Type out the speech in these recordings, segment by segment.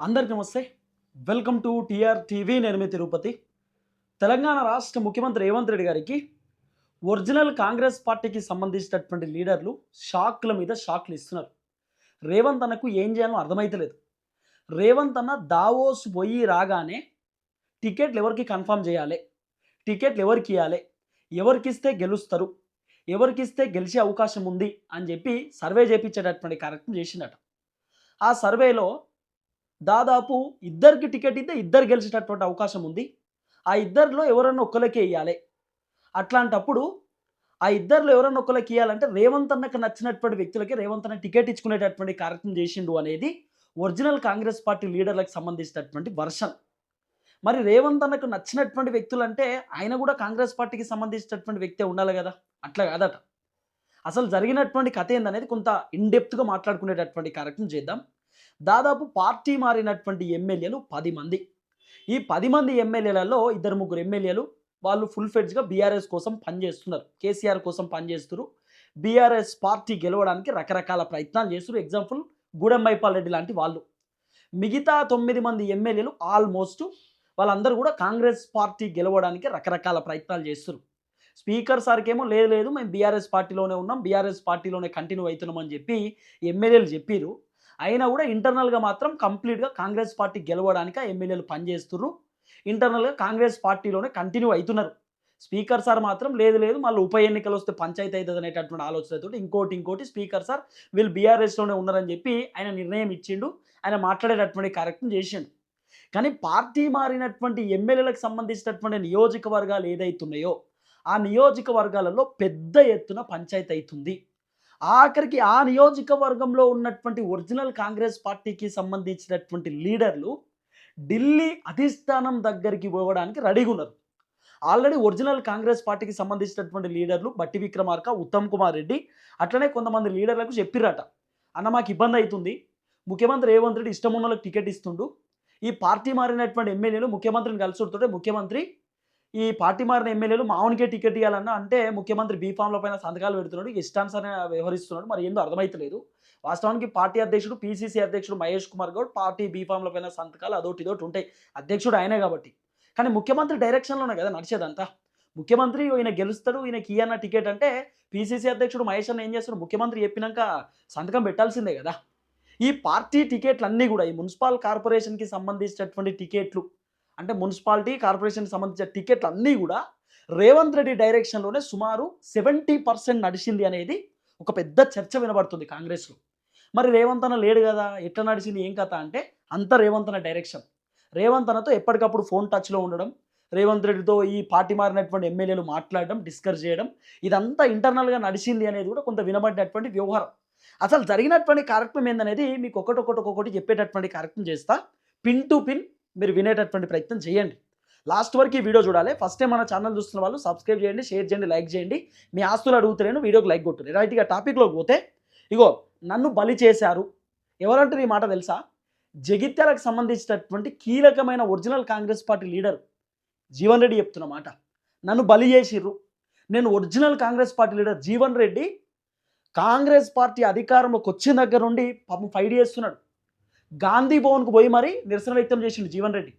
అందరికీ నమస్తే. Welcome to TR TV. నేను మీ తిరుపతి. తెలంగాణ రాష్ట్ర ముఖ్యమంత్రి రేవంత్ రెడ్డి గారికి ఒరిజినల్ కాంగ్రెస్ పార్టీకి సంబంధించినటువంటి లీడర్లు షాక్ల మీద షాక్లు ఇస్తున్నారు. రేవంత్ అన్నకు ఏం చేయాలో అర్థమైతలేదు. రేవంత్ అన్న దావోస్ పోయి రాగానే టికెట్లు ఎవరికి కన్ఫర్మ్ చేయాలి, టికెట్లు ఎవరికి ఇవ్వాలి, ఎవరికిస్తే గెలుస్తారు, ఎవరికిస్తే గెలిచే అవకాశం ఉంది అని చెప్పి సర్వే చేయించేటటువంటి కార్యక్రమం చేసిందట. ఆ సర్వేలో దాదాపు ఇద్దరికి టికెట్ ఇస్తే ఇద్దరు గెలిచేటటువంటి అవకాశం ఉంది. ఆ ఇద్దరిలో ఎవరన్నా ఒక్కళ్ళకే ఇయ్యాలి. అట్లాంటప్పుడు ఆ ఇద్దరిలో ఎవరన్నా ఒక్కళ్ళకి ఇయ్యాలంటే రేవంత్ అన్నకు నచ్చినటువంటి వ్యక్తులకి రేవంత్ అన్న టికెట్ ఇచ్చుకునేటటువంటి కార్యక్రమం చేసిండు అనేది ఒరిజినల్ కాంగ్రెస్ పార్టీ లీడర్లకు సంబంధించినటువంటి వర్షన్. మరి రేవంత్ అన్నకు నచ్చినటువంటి వ్యక్తులంటే ఆయన కూడా కాంగ్రెస్ పార్టీకి సంబంధించినటువంటి వ్యక్తే ఉండాలి కదా. అట్లా కాదట. అసలు జరిగినటువంటి కథ ఏందనేది కొంత ఇన్‌డెప్త్‌గా మాట్లాడుకునేటటువంటి కార్యక్రమం చేద్దాం. దాదాపు పార్టీ మారినటువంటి ఎమ్మెల్యేలు 10 మంది. ఈ 10 మంది ఎమ్మెల్యేలలో ఇద్దరు ముగ్గురు ఎమ్మెల్యేలు వాళ్ళు ఫుల్ ఫ్లెడ్జ్‌గా బీఆర్ఎస్ కోసం పనిచేస్తున్నారు. కేసీఆర్ కోసం పనిచేస్తున్నారు. బీఆర్ఎస్ పార్టీ గెలవడానికి రకరకాల ప్రయత్నాలు చేస్తున్నారు. ఎగ్జాంపుల్ గూడెం మైపాల్ రెడ్డి లాంటి వాళ్ళు. మిగతా 9 మంది ఎమ్మెల్యేలు ఆల్మోస్ట్ వాళ్ళందరూ కూడా కాంగ్రెస్ పార్టీ గెలవడానికి రకరకాల ప్రయత్నాలు చేస్తున్నారు. స్పీకర్ సార్‌కేమో లేదు లేదు మేము బీఆర్ఎస్ పార్టీలోనే ఉన్నాం, బీఆర్ఎస్ పార్టీలోనే కంటిన్యూ అవుతున్నాం అని చెప్పి ఎమ్మెల్యేలు చెప్పిర్రు. అయినా కూడా ఇంటర్నల్‌గా మాత్రం కంప్లీట్‌గా కాంగ్రెస్ పార్టీ గెలవడానికి ఆ ఎమ్మెల్యేలు పనిచేస్తుర్రు. ఇంటర్నల్‌గా కాంగ్రెస్ పార్టీలోనే కంటిన్యూ అయితున్నారు. స్పీకర్ సార్ మాత్రం లేదు లేదు మళ్ళీ ఉప ఎన్నికలు వస్తే పంచాయతీ అవుతుంది అనేటటువంటి ఆలోచనతోటి ఇంకోటి స్పీకర్ సార్ వీళ్ళు బీఆర్ఎస్‌లోనే ఉన్నారని చెప్పి ఆయన నిర్ణయం ఇచ్చిండు. ఆయన మాట్లాడేటటువంటి కార్యక్రమం చేసిండు. కానీ పార్టీ మారినటువంటి ఎమ్మెల్యేలకు సంబంధించినటువంటి నియోజకవర్గాలు ఏదైతున్నాయో ఆ నియోజకవర్గాలలో పెద్ద ఎత్తున పంచాయతీ అవుతుంది. ఆఖరికి ఆ నియోజకవర్గంలో ఉన్నటువంటి ఒరిజినల్ కాంగ్రెస్ పార్టీకి సంబంధించినటువంటి లీడర్లు ఢిల్లీ అధిష్టానం దగ్గరికి పోవడానికి రెడీగా ఉన్నారు. ఆల్రెడీ ఒరిజినల్ కాంగ్రెస్ పార్టీకి సంబంధించినటువంటి లీడర్లు బట్టి విక్రమార్క, ఉత్తమ్ కుమార్ రెడ్డి అట్లనే కొంతమంది లీడర్లకు చెప్పిరట. అన్న మాకు ఇబ్బంది అవుతుంది, ముఖ్యమంత్రి రేవంత్ రెడ్డి ఇష్టం ఉన్న వాళ్ళకి టికెట్ ఇస్తుండు, ఈ పార్టీ మారినటువంటి ఎమ్మెల్యేలు ముఖ్యమంత్రిని కలుసుకుంటుంటే ముఖ్యమంత్రి ఈ పార్టీ మారిన ఎమ్మెల్యేలు మావనికే టికెట్ ఇవ్వాలన్నా అంటే ముఖ్యమంత్రి బీఫామ్ల పైన సంతకాలు పెడుతున్నాడు, ఇష్టానుసారంగా వ్యవహరిస్తున్నాడు, మరి ఏందో అర్థమైతలేదు. వాస్తవానికి పార్టీ అధ్యక్షుడు పీసీసీ అధ్యక్షుడు మహేష్ కుమార్ గౌడ్ పార్టీ బీఫామ్ల పైన సంతకాలు అదొకటి ఇదొకటి ఉంటాయి, అధ్యక్షుడు ఆయనే కాబట్టి. కానీ ముఖ్యమంత్రి డైరెక్షన్లోనే కదా నడిచేదంతా. ముఖ్యమంత్రి ఈయన గెలుస్తాడు, ఈయనకి ఇయ్యన్న టికెట్ అంటే పీసీసీ అధ్యక్షుడు మహేష్ అన్న ఏం చేస్తాడు, ముఖ్యమంత్రి చెప్పినాక సంతకం పెట్టాల్సిందే కదా. ఈ పార్టీ టికెట్లు అన్నీ కూడా ఈ మున్సిపల్ కార్పొరేషన్కి సంబంధించినటువంటి టికెట్లు అంటే మున్సిపాలిటీ కార్పొరేషన్కి సంబంధించిన టికెట్లు అన్నీ కూడా రేవంత్ రెడ్డి డైరెక్షన్లోనే సుమారు 70% నడిచింది అనేది ఒక పెద్ద చర్చ వినబడుతుంది కాంగ్రెస్లో. మరి రేవంత్ అన్న లేడు కదా, ఎట్లా నడిచింది ఏం కథ అంటే అంత రేవంత్ అన్న డైరెక్షన్. రేవంత్ అన్నతో ఎప్పటికప్పుడు ఫోన్ టచ్లో ఉండడం, రేవంత్ రెడ్డితో ఈ పార్టీ మారినటువంటి ఎమ్మెల్యేలు మాట్లాడడం, డిస్కస్ చేయడం, ఇదంతా ఇంటర్నల్గా నడిచింది అనేది కూడా కొంత వినబడినటువంటి వ్యవహారం. అసలు జరిగినటువంటి కార్యక్రమం ఏందనేది మీకు ఒక్కొక్కటి చెప్పేటటువంటి కార్యక్రమం చేస్తా. పిన్ టు పిన్ మీరు వినేటటువంటి ప్రయత్నం చేయండి. లాస్ట్ వరకు ఈ వీడియో చూడాలి. ఫస్ట్ టైం మన ఛానల్ చూస్తున్న వాళ్ళు సబ్స్క్రైబ్ చేయండి, షేర్ చేయండి, లైక్ చేయండి. మీ ఆస్తులు అడుగుతలేను, వీడియోకి లైక్ కొట్టుని. రైట్గా టాపిక్లోకి పోతే ఇగో నన్ను బలి చేశారు ఎవరంటారు ఈ మాట తెలుసా? జగిత్యాలకు సంబంధించినటువంటి కీలకమైన original Congress party leader Jeevan Reddy చెప్తున్న మాట. నన్ను బలి చేసిర్రు. నేను original Congress party leader Jeevan Reddy Congress party అధికారంలోకి వచ్చిన దగ్గర నుండి పాపం ఫైట్ చేస్తున్నాడు. గాంధీ భవన్కు పోయి మరీ నిరసన వ్యక్తం చేసిండు జీవన్ రెడ్డి.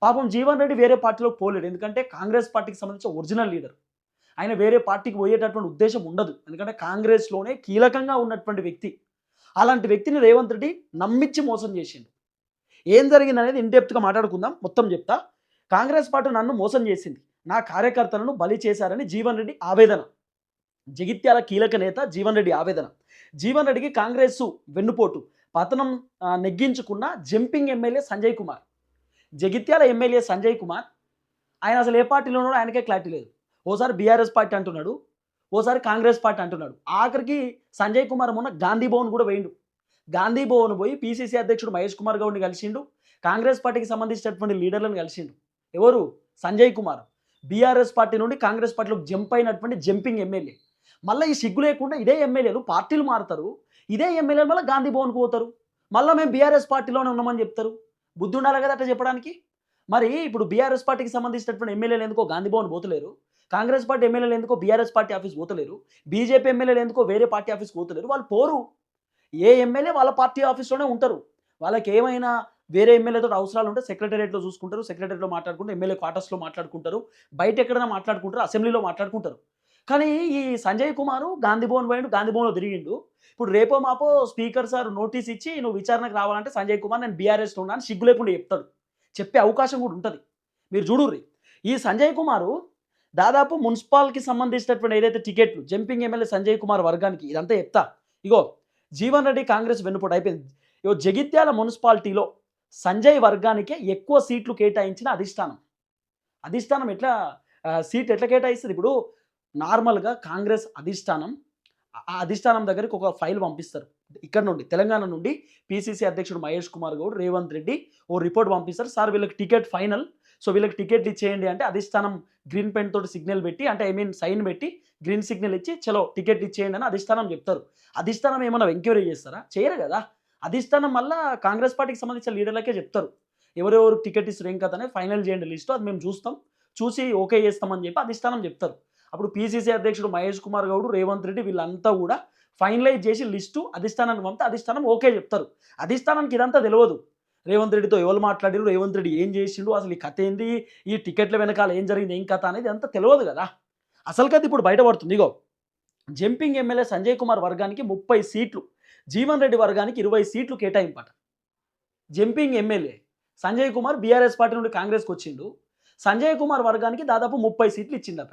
పాపం జీవన్ రెడ్డి వేరే పార్టీలోకి పోలేడు, ఎందుకంటే కాంగ్రెస్ పార్టీకి సంబంధించిన ఒరిజినల్ లీడర్. ఆయన వేరే పార్టీకి పోయేటటువంటి ఉద్దేశం ఉండదు, ఎందుకంటే కాంగ్రెస్లోనే కీలకంగా ఉన్నటువంటి వ్యక్తి. అలాంటి వ్యక్తిని రేవంత్ రెడ్డి నమ్మించి మోసం చేసిండు. ఏం జరిగింది అనేది ఇన్డెప్త్గా మాట్లాడుకుందాం, మొత్తం చెప్తా. కాంగ్రెస్ పార్టీ నన్ను మోసం చేసింది, నా కార్యకర్తలను బలి చేశారని జీవన్ రెడ్డి ఆవేదన. జగిత్యాల కీలక నేత జీవన్ రెడ్డి ఆవేదన. జీవన్ రెడ్డికి కాంగ్రెస్ వెన్నుపోటు, పతనం నెగ్గించుకున్న jumping MLA Sanjay Kumar. Jagtial MLA Sanjay Kumar ఆయన అసలు ఏ పార్టీలో ఉన్నాడో ఆయనకే క్లారిటీ లేదు. ఓసారి బీఆర్ఎస్ పార్టీ అంటున్నాడు, ఓసారి కాంగ్రెస్ పార్టీ అంటున్నాడు. ఆఖరికి సంజయ్ కుమార్ మొన్న గాంధీ భవన్ కూడా పోయిండు. గాంధీ భవన్ పోయి పీసీసీ అధ్యక్షుడు మహేష్ కుమార్ గౌడ్ని కలిసిండు, కాంగ్రెస్ పార్టీకి సంబంధించినటువంటి లీడర్లను కలిసిండు. ఎవరు? సంజయ్ కుమార్. బీఆర్ఎస్ పార్టీ నుండి కాంగ్రెస్ పార్టీలోకి జంప్ అయినటువంటి జంపింగ్ ఎమ్మెల్యే. మళ్ళీ ఈ సిగ్గు లేకుండా ఇదే ఎమ్మెల్యేలు పార్టీలు మారుతారు, ఇదే ఎమ్మెల్యేలు మళ్ళీ గాంధీ భవన్కి పోతారు, మళ్ళీ మేము బీఆర్ఎస్ పార్టీలోనే ఉన్నామని చెప్తారు. బుద్ధి ఉండాలి కదా అట్లా చెప్పడానికి. మరి ఇప్పుడు బీఆర్ఎస్ పార్టీకి సంబంధించినటువంటి ఎమ్మెల్యేలు ఎందుకో గాంధీ భవన్ పోతలేరు, కాంగ్రెస్ పార్టీ ఎమ్మెల్యేలు ఎందుకో బీఆర్ఎస్ పార్టీ ఆఫీస్ పోతలేరు, బీజేపీ ఎమ్మెల్యేలు ఎందుకో వేరే పార్టీ ఆఫీస్ పోతలేరు. వాళ్ళు పోరు. ఏ ఎమ్మెల్యే వాళ్ళ పార్టీ ఆఫీస్లోనే ఉంటారు. వాళ్ళకి ఏమైనా వేరే ఎమ్మెల్యేతో అవసరాలు ఉంటే సెక్రటేరియట్‌లో చూసుకుంటారు. సెక్రటేరియట్‌లో మాట్లాడుకుంటారు. ఎమ్మెల్యే క్వార్టర్స్‌లో మాట్లాడుకుంటారు. బయట ఎక్కడైనా మాట్లాడుకుంటారు. అసెంబ్లీలో మాట్లాడుకుంటారు. కానీ ఈ సంజయ్ కుమారు గాంధీ భవన్ పోయిండు. గాంధీ భవన్‌లో తిరిగిండు. ఇప్పుడు రేపో మాపో స్పీకర్ సార్ నోటీస్ ఇచ్చి నువ్వు విచారణకు రావాలంటే సంజయ్ కుమార్ నేను బీఆర్ఎస్‌లో ఉన్నా అని సిగ్గు లేకుండా చెప్తాడు. చెప్పే అవకాశం కూడా ఉంటది. మీరు చూడుర్రి. ఈ సంజయ్ కుమారు దాదాపు మున్సిపాల్‌కి సంబంధించినటువంటి ఏదైతే టికెట్లు జంపింగ్ ఎమ్మెల్యే సంజయ్ కుమార్ వర్గానికి ఇదంతా చెప్తా. ఇగో జీవన్ రెడ్డి కాంగ్రెస్ వెన్నుపోటు అయిపోయింది. ఇగో జగిత్యాల మున్సిపాలిటీలో సంజయ్ వర్గానికే ఎక్కువ సీట్లు కేటాయించిన అధిష్టానం. అధిష్టానం సీట్ ఎట్లా కేటాయిస్తది? ఇప్పుడు నార్మల్‌గా కాంగ్రెస్ అధిష్టానం ఆ అధిష్టానం దగ్గరికి ఒక ఫైల్ పంపిస్తారు. ఇక్కడ నుండి తెలంగాణ నుండి పీసీసీ అధ్యక్షుడు మహేష్ కుమార్ గౌడ్, రేవంత్ రెడ్డి ఓ రిపోర్ట్ పంపిస్తారు. సార్ వీళ్ళకి టికెట్ ఫైనల్. సో వీళ్ళకి టికెట్లు ఇచ్చేయండి అంటే అధిష్టానం గ్రీన్ పెన్ తోటి సిగ్నల్ పెట్టి అంటే సైన్ పెట్టి గ్రీన్ సిగ్నల్ ఇచ్చి చలో టికెట్లు ఇచ్చేయండి అని అధిష్టానం చెప్తారు. అధిష్టానం ఏమన్నా ఎంక్వైరీ చేస్తారా? చేయరు కదా! అధిష్టానం మళ్ళా కాంగ్రెస్ పార్టీకి సంబంధించిన లీడర్లకే చెప్తారు. ఎవరెవరికి టికెట్ ఇస్తారు ఏం కథ అనేది ఫైనల్ చేయండి లిస్టు. అది మేము చూస్తాం. చూసి ఓకే చేస్తామని చెప్పి అధిష్టానం చెప్తారు. అప్పుడు పీసీసీ అధ్యక్షుడు మహేష్ కుమార్ గౌడ్, రేవంత్ రెడ్డి వీళ్ళంతా కూడా ఫైనలైజ్ చేసి లిస్టు అధిష్టానానికి పంపితే అధిష్టానం ఓకే చెప్తారు. అధిష్టానానికి ఇదంతా తెలియదు. రేవంత్ రెడ్డితో ఎవరు మాట్లాడారు, రేవంత్ రెడ్డి ఏం చేసిండు, అసలు ఈ కథ ఏంది, ఈ టికెట్ల వెనకాల ఏం జరిగింది, ఏం కథ అనేది అంతా తెలియదు కదా! అసలు కథ ఇప్పుడు బయటపడుతుంది. ఇగో జంపింగ్ ఎమ్మెల్యే సంజయ్ కుమార్ వర్గానికి 30 సీట్లు, జీవన్ రెడ్డి వర్గానికి 20 సీట్లు కేటాయింపట. Jumping MLA Sanjay Kumar BRS party నుండి కాంగ్రెస్‌కి వచ్చిండు. సంజయ్ కుమార్ వర్గానికి దాదాపు 30 సీట్లు ఇచ్చిండట.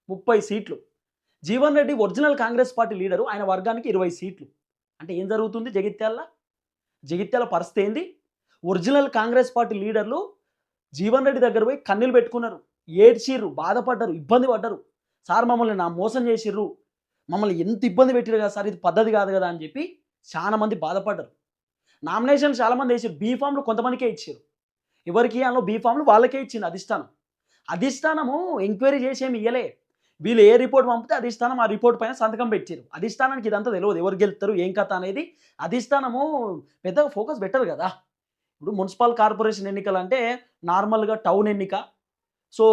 30 సీట్లు. Jeevan Reddy original Congress party leader. ఆయన వర్గానికి 20 సీట్లు. అంటే ఏం జరుగుతుంది జగిత్యాల? జగిత్యాల పరిస్థితి ఏంది? ఒరిజినల్ కాంగ్రెస్ పార్టీ లీడర్లు జీవన్ రెడ్డి దగ్గర పోయి కన్నీళ్లు పెట్టుకున్నారు. ఏడ్చిర్రు, బాధపడ్డారు, ఇబ్బంది పడ్డారు. సార్ మమ్మల్ని మోసం చేసిర్రు. మమ్మల్ని ఎంత ఇబ్బంది పెట్టిర్రు కదా సార్, ఇది పద్ధతి కాదు కదా అని చెప్పి చాలా మంది బాధపడ్డారు. నామినేషన్లు చాలా మంది వేసిర్రు. బీ ఫామ్‌లు కొంతమందికే ఇచ్చిర్రు. ఎవరికి ఇయ్యాలో బీ ఫామ్‌లు వాళ్ళకే ఇచ్చింది అధిష్టానం. అధిష్టానము ఎంక్వైరీ చేసి ఏమి ఇయ్యలే. వీళ్ళు ఏ రిపోర్ట్ పంపితే అధిష్టానం ఆ రిపోర్ట్ పైన సంతకం పెట్టిర్రు. అధిష్టానానికి ఇదంతా తెలియదు. ఎవరు గెలుస్తారు, ఏం కథ అనేది అధిష్టానము పెద్దగా ఫోకస్ పెట్టరు కదా! ఇప్పుడు మున్సిపల్ కార్పొరేషన్ ఎన్నికలంటే నార్మల్‌గా టౌన్ ఎన్నిక. సో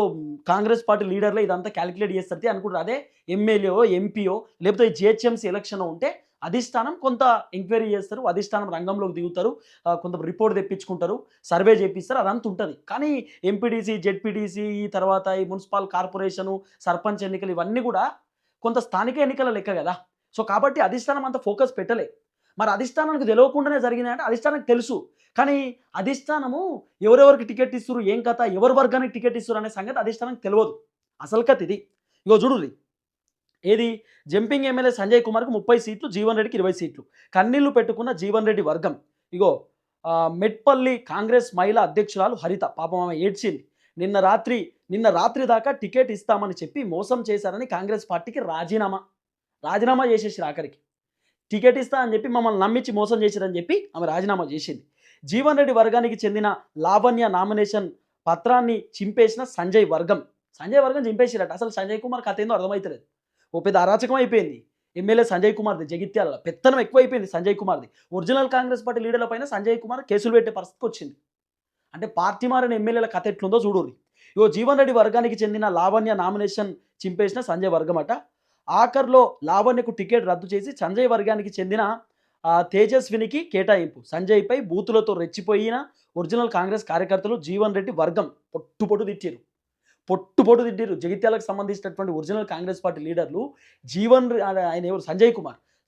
కాంగ్రెస్ పార్టీ లీడర్లే ఇదంతా క్యాలిక్యులేట్ చేస్తది అనుకుంటారు. అదే ఎమ్మెల్యేయో, ఎంపీయో లేకపోతే జీహెచ్ఎంసీ ఎలక్షన్ ఉంటే అధిష్టానం కొంత ఎంక్వైరీ చేస్తారు. అధిష్టానం రంగంలోకి దిగుతారు. కొంత రిపోర్ట్ తెప్పించుకుంటారు. సర్వే చేపిస్తారు. అదంతా ఉంటది. కానీ ఎంపీటీసీ, జెడ్పీటీసీ ఈ తర్వాత ఈ మున్సిపల్ కార్పొరేషను, సర్పంచ్ ఎన్నికలు ఇవన్నీ కూడా కొంత స్థానిక ఎన్నికల లెక్క కదా! సో కాబట్టి అధిష్టానం అంత ఫోకస్ పెట్టలే. మరి అధిష్టానానికి తెలియకుండానే జరిగినాయంటే అధిష్టానానికి తెలుసు. కానీ అధిష్టానము ఎవరెవరికి టికెట్ ఇస్తుర్రు, ఏం కథ, ఎవరి వర్గానికి టికెట్ ఇస్తుర్రు అనే సంగతి అధిష్టానానికి తెలవదు. అసలు కథ ఇది. ఇగో చూడుర్రి. ఏది జంపింగ్ ఎమ్మెల్యే సంజయ్ కుమార్‌కి 30 సీట్లు, జీవన్ రెడ్డికి 20 సీట్లు. కన్నీళ్లు పెట్టుకున్న జీవన్ రెడ్డి వర్గం. ఇగో మెట్పల్లి కాంగ్రెస్ మహిళా అధ్యక్షురాలు హరిత పాపం ఆమె ఏడ్చింది. నిన్న రాత్రి దాకా టికెట్ ఇస్తామని చెప్పి మోసం చేశారని కాంగ్రెస్ పార్టీకి రాజీనామా చేసేసిర్రు ఆఖరికి. టికెట్ ఇస్తా అని చెప్పి మమ్మల్ని నమ్మించి మోసం చేసిరని చెప్పి ఆమె రాజీనామా చేసింది. జీవన్ రెడ్డి వర్గానికి చెందిన లావణ్య నామినేషన్ పత్రాన్ని చింపేసిన సంజయ్ వర్గం చింపేసిరట. అసలు సంజయ్ కుమార్ కథ ఏందో అర్థమవుతలేదు. ఓ పెద్ద అరాచకం అయిపోయింది. ఎమ్మెల్యే సంజయ్ కుమార్ది జగిత్యాల పెత్తనం ఎక్కువైపోయింది సంజయ్ కుమార్ది. ఒరిజినల్ కాంగ్రెస్ పార్టీ లీడర్ల పైన సంజయ్ కుమార్ కేసులు పెట్టే పరిస్థితికి వచ్చింది. అంటే పార్టీ మారిన ఎమ్మెల్యేల కథ ఎట్లుందో చూడుర్రి. ఇగో జీవన్ రెడ్డి వర్గానికి చెందిన లావణ్య నామినేషన్ చింపేసిన సంజయ్ వర్గం అట. ఆఖర్లో లావణ్యకు టికెట్ రద్దు చేసి సంజయ్ వర్గానికి చెందిన తేజస్వినికి కేటాయింపు. సంజయ్పై బూతులతో రెచ్చిపోయిన ఒరిజినల్ కాంగ్రెస్ కార్యకర్తలు జీవన్ రెడ్డి వర్గం పొట్టు తిట్టిరు. జగిత్యాలకు సంబంధించినటువంటి ఒరిజినల్ కాంగ్రెస్ పార్టీ లీడర్లు ఆయన ఎవరు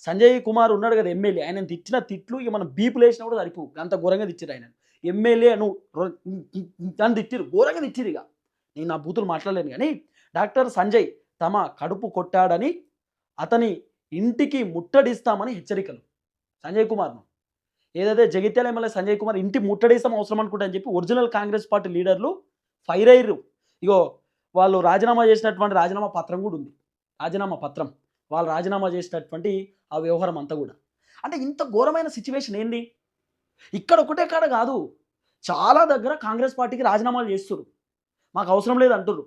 సంజయ్ కుమార్ ఉన్నాడు కదా ఎమ్మెల్యే, ఆయన తిట్టిన తిట్లు ఇక మనం బీపులు వేసినా కూడా సరిపో అంత ఘోరంగా తిట్టిరు. ఆయన ఎమ్మెల్యే అని తిట్టిరు, ఘోరంగా తిట్టిరు. ఇక నేను నా బూతులు మాట్లాడలేను కానీ డాక్టర్ సంజయ్ తమ కడుపు కొట్టాడని అతని ఇంటికి ముట్టడిస్తామని హెచ్చరికలు. సంజయ్ కుమార్ను ఏదైతే జగిత్యాల ఎమ్మెల్యే సంజయ్ కుమార్ ఇంటి ముట్టడిస్తాం అవసరం అనుకుంటా అని చెప్పి ఒరిజినల్ కాంగ్రెస్ పార్టీ లీడర్లు ఫైర్ అయ్యారు. ఇగో వాళ్ళు రాజీనామా చేసినటువంటి రాజీనామా పత్రం కూడా ఉంది. వాళ్ళు రాజీనామా చేసినటువంటి ఆ వ్యవహారం అంతా కూడా. అంటే ఇంత ఘోరమైన సిచ్యువేషన్ ఏంది? ఇక్కడ ఒకటే కాడ కాదు, చాలా దగ్గర కాంగ్రెస్ పార్టీకి రాజీనామాలు చేస్తున్నారు. మాకు అవసరం లేదు అంటున్నారు.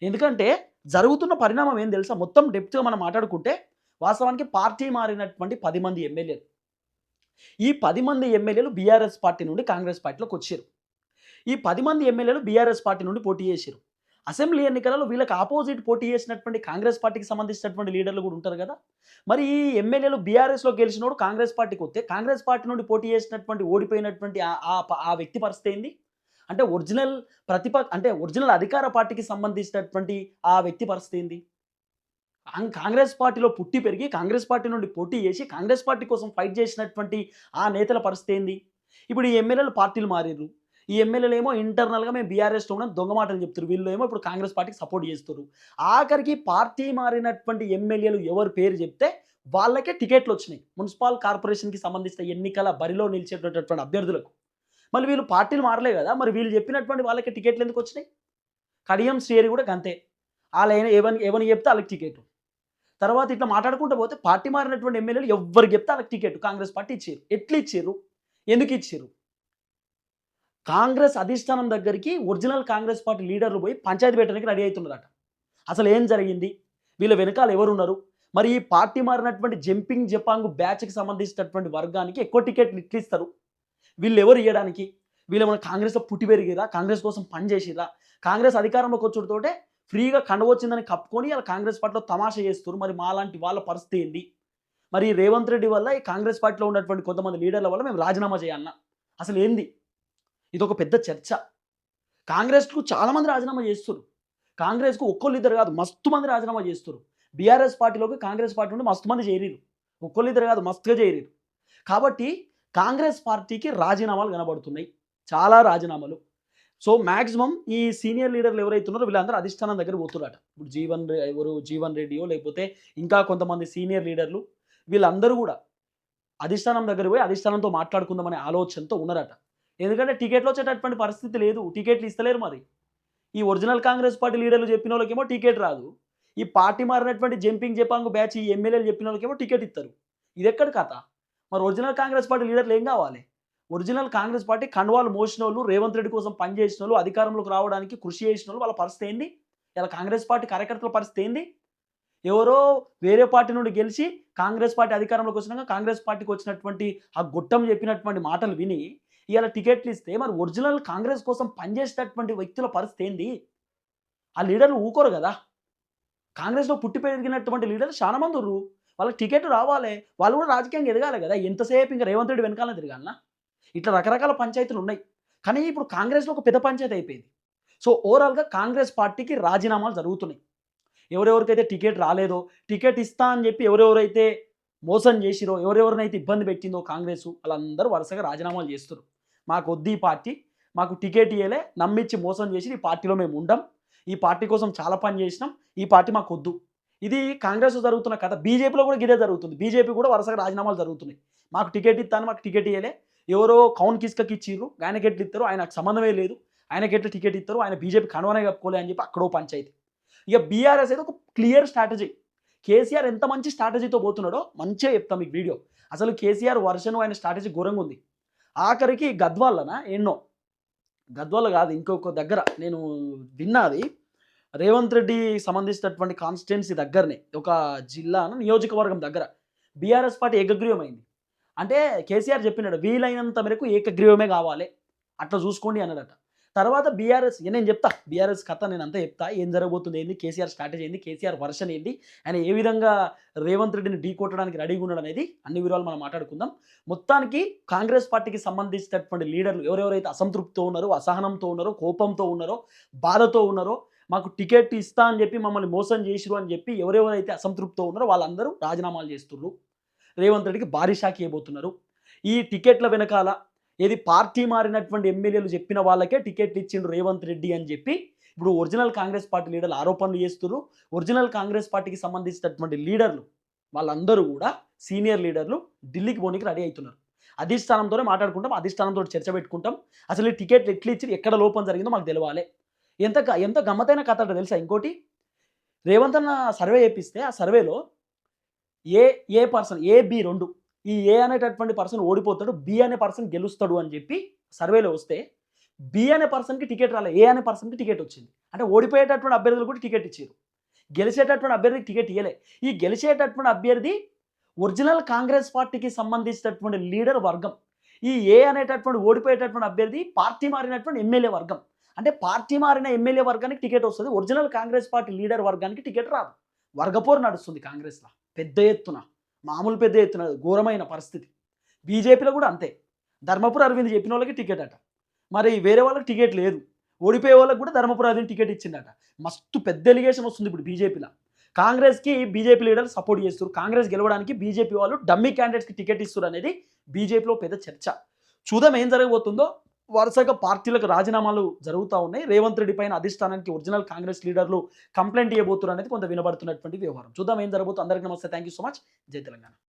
ఎందుకంటే జరుగుతున్న పరిణామం ఏం తెలుసా? మొత్తం డెప్త్గా మనం మాట్లాడుకుంటే వాస్తవానికి పార్టీ మారినటువంటి 10 మంది ఎమ్మెల్యేలు, ఈ 10 మంది ఎమ్మెల్యేలు బీఆర్ఎస్ పార్టీ నుండి కాంగ్రెస్ పార్టీలోకి వచ్చారు. ఈ 10 మంది ఎమ్మెల్యేలు బీఆర్ఎస్ పార్టీ నుండి పోటీ చేశారు. అసెంబ్లీ ఎన్నికలలో వీళ్ళకి ఆపోజిట్ పోటీ చేసినటువంటి కాంగ్రెస్ పార్టీకి సంబంధించినటువంటి లీడర్లు కూడా ఉంటారు కదా. మరి ఈ ఎమ్మెల్యేలు బీఆర్ఎస్లో గెలిచినోడు కాంగ్రెస్ పార్టీకి వస్తే కాంగ్రెస్ పార్టీ నుండి పోటీ చేసినటువంటి ఓడిపోయినటువంటి ఆ వ్యక్తి పరిస్థితి ఏంది? అంటే ఒరిజినల్ అధికార పార్టీకి సంబంధించినటువంటి ఆ వ్యక్తి పరిస్థితి ఏంది? కాంగ్రెస్ పార్టీలో పుట్టి పెరిగి కాంగ్రెస్ పార్టీ నుండి పోటీ చేసి కాంగ్రెస్ పార్టీ కోసం ఫైట్ చేసినటువంటి ఆ నేతల పరిస్థితి ఏంది? ఇప్పుడు ఈ ఎమ్మెల్యేలు పార్టీలు మారిర్రు. ఈ ఎమ్మెల్యేలు ఏమో ఇంటర్నల్‌గా మేము బీఆర్ఎస్‌లో ఉన్నాం దొంగ మాటలు చెప్తుర్రు. వీళ్ళు ఏమో ఇప్పుడు కాంగ్రెస్ పార్టీకి సపోర్ట్ చేస్తుర్రు. ఆఖరికి పార్టీ మారినటువంటి ఎమ్మెల్యేలు ఎవరి పేరు చెప్తే వాళ్ళకే టికెట్‌లొచ్చినాయి. మున్సిపల్ కార్పొరేషన్‌కి సంబంధించిన ఎన్నికల బరిలో నిలిచేటటువంటి అభ్యర్థులకు. మళ్ళీ వీళ్ళు పార్టీలు మారలే కదా! మరి వీళ్ళు చెప్పినటువంటి వాళ్ళకే టికెట్లు ఎందుకొచ్చినాయి? కడియం శ్రీహరి కూడా గంతే. ఆళ్ళైన ఎవరిని చెప్తే ఆళ్ళకి టికెటు. తర్వాత ఇట్లా మాట్లాడుకుంటూ పోతే పార్టీ మారినటువంటి ఎమ్మెల్యేలు ఎవ్వరికి చెప్తే ఆళ్ళకి టికెట్ కాంగ్రెస్ పార్టీ ఇచ్చిర్రు. ఎట్లా ఇచ్చిర్రు? ఎందుకు ఇచ్చిర్రు? కాంగ్రెస్ అధిష్టానం దగ్గరికి ఒరిజినల్ కాంగ్రెస్ పార్టీ లీడర్లు పోయి పంచాయతీ పెట్టడానికి రెడీ అవుతున్నారట. అసలు ఏం జరిగింది? వీళ్ళ వెనకాల ఎవరున్నారు? మరి ఈ పార్టీ మారినటువంటి జంపింగ్ జపాంగ్ బ్యాచ్‌కి సంబంధించినటువంటి వర్గానికి ఎక్కువ టికెట్లు ఎట్లా ఇస్తారు? వీళ్ళు ఎవరు ఇయ్యడానికి? వీళ్ళేమన్నా కాంగ్రెస్‌లో పుట్టి పెరిగిర్రా? కాంగ్రెస్ కోసం పని చేసిర్రా? కాంగ్రెస్ అధికారంలోకి వచ్చుడుతోటే ఫ్రీగా కండువొచ్చిందని కప్పుకొని ఆళ్ళు కాంగ్రెస్ పార్టీలో తమాషా చేస్తుర్రు. మరి మాలాంటి వాళ్ళ పరిస్థితి ఏంది? మరి రేవంత్ రెడ్డి వల్ల ఈ కాంగ్రెస్ పార్టీలో ఉన్నటువంటి కొంతమంది లీడర్ల వల్ల మేము రాజీనామా చేయాలన్నా? అసలు ఏంది? ఇదొక పెద్ద చర్చ. కాంగ్రెస్‌కు చాలా మంది రాజీనామా చేస్తుర్రు. కాంగ్రెస్‌కు ఒక్కళ్ళిద్దరు కాదు మస్తు మంది రాజీనామా చేస్తుర్రు. బీఆర్ఎస్ పార్టీలోకి కాంగ్రెస్ పార్టీ నుండి మస్తు మంది చేరిర్రు. ఒక్కళ్ళిద్దరు కాదు మస్తుగా చేరిర్రు. కాబట్టి కాంగ్రెస్ పార్టీకి రాజీనామాలు కనబడుతున్నాయి. చాలా రాజీనామాలు. సో, మాక్సిమం ఈ సీనియర్ లీడర్లు ఎవరైతే ఉన్నారో వీళ్ళందరూ అధిష్టానం దగ్గరికి పోతుర్రట. ఇప్పుడు జీవన్ రెడ్డియో లేకపోతే ఇంకా కొంతమంది సీనియర్ లీడర్లు వీళ్ళందరూ కూడా అధిష్టానం దగ్గరికి పోయి అధిష్టానంతో మాట్లాడుకుందామనే ఆలోచనతో ఉన్నారట. ఎందుకంటే టికెట్లు వచ్చేటటువంటి పరిస్థితి లేదు. టికెట్లు ఇస్తలేరు మరి. ఈ ఒరిజినల్ కాంగ్రెస్ పార్టీ లీడర్లు చెప్పినోళ్ళకేమో టికెట్ రాదు. ఈ పార్టీ మారినటువంటి జంపింగ్ జపాంగ్ బ్యాచ్ ఈ ఎమ్మెల్యేలు చెప్పినోళ్ళకేమో టికెట్ ఇత్తరు. ఇదెక్కడి కథ? మరి ఒరిజినల్ కాంగ్రెస్ పార్టీ లీడర్లు ఏం కావాలి? ఒరిజినల్ కాంగ్రెస్ పార్టీ కండువాలు మోసినోళ్ళు, రేవంత్ రెడ్డి కోసం పనిచేసినోళ్ళు, అధికారంలోకి రావడానికి కృషి చేసినోళ్ళు వాళ్ళ పరిస్థితి ఏంది? ఇలా కాంగ్రెస్ పార్టీ కార్యకర్తల పరిస్థితి ఏంది? ఎవరో వేరే పార్టీ నుండి గెలిచి కాంగ్రెస్ పార్టీ అధికారంలోకి వచ్చినాక కాంగ్రెస్ పార్టీకి వచ్చినటువంటి ఆ గొట్టం చెప్పినటువంటి మాటలు విని ఇవాళ టికెట్లు ఇస్తే మరి ఒరిజినల్ కాంగ్రెస్ కోసం పనిచేసేటటువంటి వ్యక్తుల పరిస్థితి ఏంది? ఆ లీడర్లు ఊకోరు కదా. కాంగ్రెస్‌లో పుట్టి పెరిగినటువంటి లీడర్లు చాలా మంది ఉర్రు. వాళ్ళకి టికెట్ రావాలి. వాళ్ళు కూడా రాజకీయంగా ఎదగాలి కదా. ఎంతసేపు ఇంక రేవంత్ రెడ్డి వెనకాలనే తిరగాలనా? ఇట్లా రకరకాల పంచాయతీలు ఉన్నాయి. కానీ ఇప్పుడు కాంగ్రెస్‌లో ఒక పెద్ద పంచాయతీ అయిపోయింది. సో, ఓవరాల్‌గా కాంగ్రెస్ పార్టీకి రాజీనామాలు జరుగుతున్నాయి. ఎవరెవరికైతే టికెట్ రాలేదో, టికెట్ ఇస్తా అని చెప్పి ఎవరెవరైతే మోసం చేసిరో, ఎవరెవరినైతే ఇబ్బంది పెట్టిందో కాంగ్రెసు వాళ్ళందరూ వరుసగా రాజీనామాలు చేస్తుర్రు. మాకొద్దు ఈ పార్టీ, మాకు టికెట్ ఇయ్యలే, నమ్మిచ్చి మోసం చేసి ఈ పార్టీలో మేము ఉండం. ఈ పార్టీ కోసం చాలా పని చేసినాం. ఈ పార్టీ మాకొద్దు. ఇది కాంగ్రెస్‌లో జరుగుతున్న కథ. బీజేపీలో కూడా గిదే జరుగుతుంది. బీజేపీ కూడా వరుసగా రాజీనామాలు జరుగుతున్నాయి. మాకు టికెట్ ఇత్తాను, మాకు టికెట్ ఇయ్యలే. ఎవరో కౌన్ కిస్కకి ఇచ్చిర్రు. ఆయనకెట్లా ఇత్తరు? ఆయనకు సంబంధమే లేదు. ఆయనకెట్లా టికెట్ ఇత్తరు? ఆయన బీజేపీ కండువానే కప్పుకోలే అని చెప్పి అక్కడో పంచాయతీ. ఇక బీఆర్ఎస్ అయితే ఒక క్లియర్ స్ట్రాటజీ. కేసీఆర్ ఎంత మంచి స్ట్రాటజీతో పోతున్నాడో మంచిగా చెప్తా మీకు వీడియో. అసలు కేసీఆర్ వర్షన్ ఆయన స్ట్రాటజీ ఘోరంగా ఉంది. ఆఖరికి గద్వాలనా ఎన్నో గద్వాల కాదు ఇంకొక దగ్గర నేను విన్నా అది. రేవంత్ రెడ్డి సంబంధించినటువంటి కాన్స్టిట్యున్సీ దగ్గరనే ఒక నియోజకవర్గం దగ్గర బీఆర్ఎస్ పార్టీ ఏకగ్రీవమైంది. అంటే కేసీఆర్ చెప్పినాడు వీలైనంత మేరకు ఏకగ్రీవమే కావాలి. అట్లా చూసుకోండి అన్నాడట. తర్వాత బీఆర్ఎస్ నేను చెప్తా బీఆర్ఎస్ కథ నేను అంతా చెప్తా. ఏం జరగబోతుంది ఏంది, కేసీఆర్ స్ట్రాటజీ ఏంది, కేసీఆర్ వర్షన్ ఏంది, ఆయన ఏ విధంగా రేవంత్ రెడ్డిని ఢీకొట్టడానికి రెడీగా ఉన్నాడు అనేది అన్ని వివరాలు మనం మాట్లాడుకుందాం. మొత్తానికి కాంగ్రెస్ పార్టీకి సంబంధించినటువంటి లీడర్లు ఎవరెవరైతే అసంతృప్తితో ఉన్నారో, అసహనంతో ఉన్నారో, కోపంతో ఉన్నారో, బాధతో ఉన్నారో, మాకు టికెట్ ఇస్తా అని చెప్పి మమ్మల్ని మోసం చేసిరు అని చెప్పి ఎవరెవరైతే అసంతృప్తితో ఉన్నారో వాళ్ళందరూ రాజీనామాలు చేస్తున్నారు. రేవంత్ రెడ్డికి భారీ షాక్ ఇవ్వబోతున్నారు. ఈ టికెట్ల వెనకాల ఏది పార్టీ మారినటువంటి ఎమ్మెల్యేలు చెప్పిన వాళ్ళకే టికెట్లు ఇచ్చిండు రేవంత్ రెడ్డి అని చెప్పి ఇప్పుడు ఒరిజినల్ కాంగ్రెస్ పార్టీ లీడర్లు ఆరోపణలు చేస్తున్నారు. ఒరిజినల్ కాంగ్రెస్ పార్టీకి సంబంధించినటువంటి లీడర్లు వాళ్ళందరూ కూడా సీనియర్ లీడర్లు ఢిల్లీకి పోనీకి రెడీ అవుతున్నారు. అధిష్టానంతోనే మాట్లాడుకుంటాం, అధిష్టానంతో చర్చ పెట్టుకుంటాం. అసలు ఈ టికెట్లు ఎట్లా ఇచ్చి ఎక్కడ లోపం జరిగిందో మాకు తెలవాలి. ఎంత గమ్మతైన కథ అంటే తెలుసా? ఇంకోటి రేవంత్ అన్న సర్వే చేపిస్తే ఆ సర్వేలో ఏ పర్సన్ బి 2 ఈ ఏ అనేటటువంటి పర్సన్ ఓడిపోతాడు, బి అనే పర్సన్ గెలుస్తాడు అని చెప్పి సర్వేలో వస్తే బి అనే పర్సన్కి టికెట్ రాలే, ఏ అనే పర్సన్కి టికెట్ వచ్చింది. అంటే ఓడిపోయేటటువంటి అభ్యర్థులు కూడా టికెట్ ఇచ్చారు. గెలిచేటటువంటి అభ్యర్థికి టికెట్ ఇవ్వలే. ఈ గెలిచేటటువంటి అభ్యర్థి ఒరిజినల్ కాంగ్రెస్ పార్టీకి సంబంధించినటువంటి లీడర్ వర్గం. ఈ ఏ అనేటటువంటి ఓడిపోయేటటువంటి అభ్యర్థి పార్టీ మారినటువంటి ఎమ్మెల్యే వర్గం. అంటే పార్టీ మారిన ఎమ్మెల్యే వర్గానికి టికెట్ వస్తుంది. ఒరిజినల్ కాంగ్రెస్ పార్టీ లీడర్ వర్గానికి టికెట్ రాదు. వర్గపోరు నడుస్తుంది కాంగ్రెస్‌ల. పెద్ద ఎత్తున. మామూలు పెద్ద ఎత్తున కాదు, ఘోరమైన పరిస్థితి. బీజేపీలో కూడా అంతే. ధర్మపురి అరవింద్ చెప్పినోళ్ళకి టికెట్ అట. మరి వేరే వాళ్ళకి టికెట్ లేదు. ఓడిపోయే వాళ్ళకి కూడా ధర్మపురి అరవింద్ టికెట్ ఇచ్చిండట. మస్తు పెద్ద ఎలిగేషన్ వస్తుంది ఇప్పుడు బీజేపీలో. కాంగ్రెస్‌కి బీజేపీ లీడర్లు సపోర్ట్ చేస్తుర్రు. కాంగ్రెస్ గెలవడానికి బీజేపీ వాళ్ళు డమ్మీ క్యాండిడేట్స్‌కి టికెట్ ఇస్తుర్రు అనేది బీజేపీలో పెద్ద చర్చ. చూద్దాం ఏం జరగబోతుందో. వరుసగా పార్టీలకు రాజీనామాలు జరుగుతా ఉన్నాయి. రేవంత్ రెడ్డి పైన అధిష్టానానికి ఒరిజినల్ కాంగ్రెస్ లీడర్లు కంప్లైంట్ ఇవ్వబోతున్నారు అనేది కొంత వినబడుతున్నటువంటి వ్యవహారం. చూద్దాం ఏం జరగబోతుందో. అందరికీ నమస్తే. Thank you so much. జై తెలంగాణ.